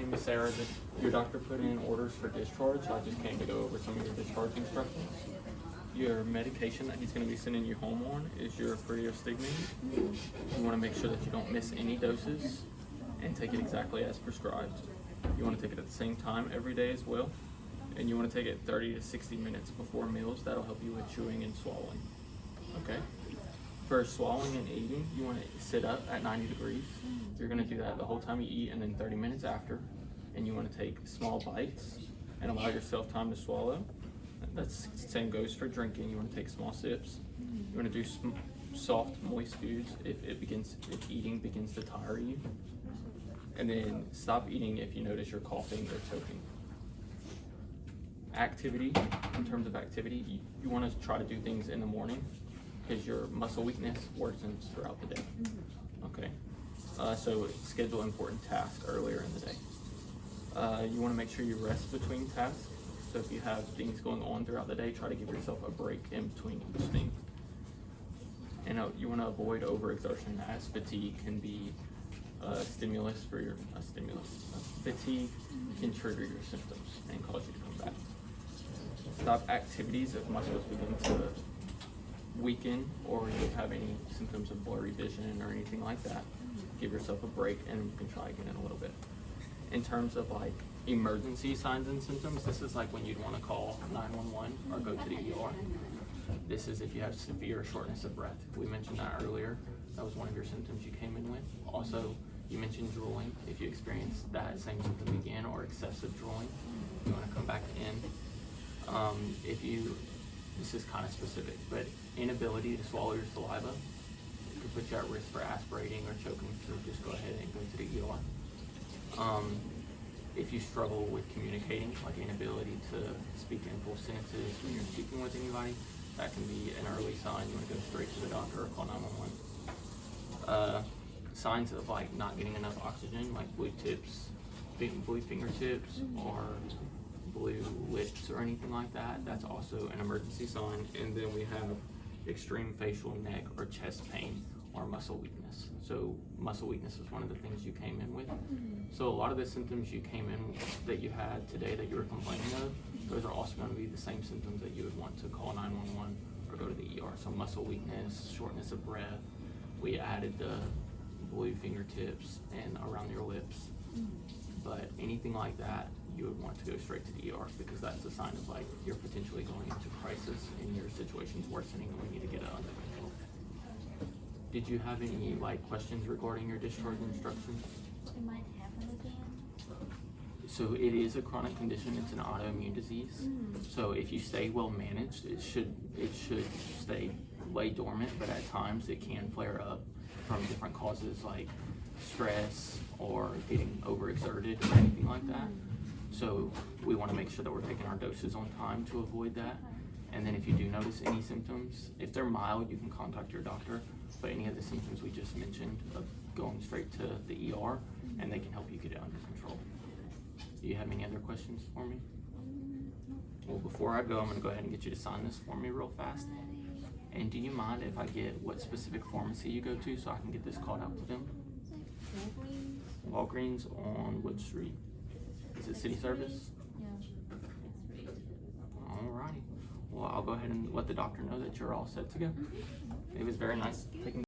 name is Sarah. Your doctor put in orders for discharge, so I just came to go over some of your discharge instructions. Your medication that he's going to be sending you home on is your stigmine. You want to make sure that you don't miss any doses and take it exactly as prescribed. You want to take it at the same time every day as well, and you want to take it 30 to 60 minutes before meals. That'll help you with chewing and swallowing. Okay? For swallowing and eating, you want to sit up at 90 degrees. You're going to do that the whole time you eat and then 30 minutes after. And you want to take small bites and allow yourself time to swallow. That's the same goes for drinking. You want to take small sips. You want to do soft, moist foods if eating begins to tire you. And then stop eating if you notice you're coughing or choking. Activity, in terms of activity, you want to try to do things in the morning because your muscle weakness worsens throughout the day. Okay, so schedule important tasks earlier in the day. You want to make sure you rest between tasks. So if you have things going on throughout the day, try to give yourself a break in between each thing. And you want to avoid overexertion, as fatigue can be a stimulus for your fatigue can trigger your symptoms and cause you to come back. Stop activities if muscles begin to weaken or you have any symptoms of blurry vision or anything like that. Give yourself a break and you can try again in a little bit. In terms of like emergency signs and symptoms, this is like when you'd want to call 911 or go to the ER. This is if you have severe shortness of breath. We mentioned that earlier. That was one of your symptoms you came in with. Also, you mentioned drooling. If you experience that same symptom again or excessive drooling, you want to come back in. This is kind of specific, but inability to swallow your saliva could put you at risk for aspirating or choking, so just go ahead and go to the ER. If you struggle with communicating, like inability to speak in full sentences when you're speaking with anybody, that can be an early sign. You want to go straight to the doctor or call 911. Signs of like not getting enough oxygen, like blue fingertips or blue lips or anything like that, that's also an emergency sign. And then we have extreme facial, neck, or chest pain or muscle weakness. So muscle weakness is one of the things you came in with. So a lot of the symptoms you came in that you had today that you were complaining of, those are also going to be the same symptoms that you would want to call 911 or go to the ER. So muscle weakness, shortness of breath. We added the blue fingertips and around your lips. But anything like that, you would want to go straight to the ER because that's a sign of like you're potentially going into crisis and your situation's worsening and we need to get it under control. Did you have any like questions regarding your discharge instructions? It might happen again. So it is a chronic condition. It's an autoimmune disease. So if you stay well managed, it should lay dormant, but at times it can flare up from different causes like stress or getting overexerted or anything like that. So we want to make sure that we're taking our doses on time to avoid that. And then if you do notice any symptoms, if they're mild, you can contact your doctor. But any of the symptoms we just mentioned, of going straight to the ER, and they can help you get it under control. Do you have any other questions for me? Well, before I go, I'm going to go ahead and get you to sign this for me real fast. And do you mind if I get what specific pharmacy you go to so I can get this called out to them? Walgreens on Wood Street. Is it city service? Yeah. Alrighty. Well, I'll go ahead and let the doctor know that you're all set to go. It was very nice taking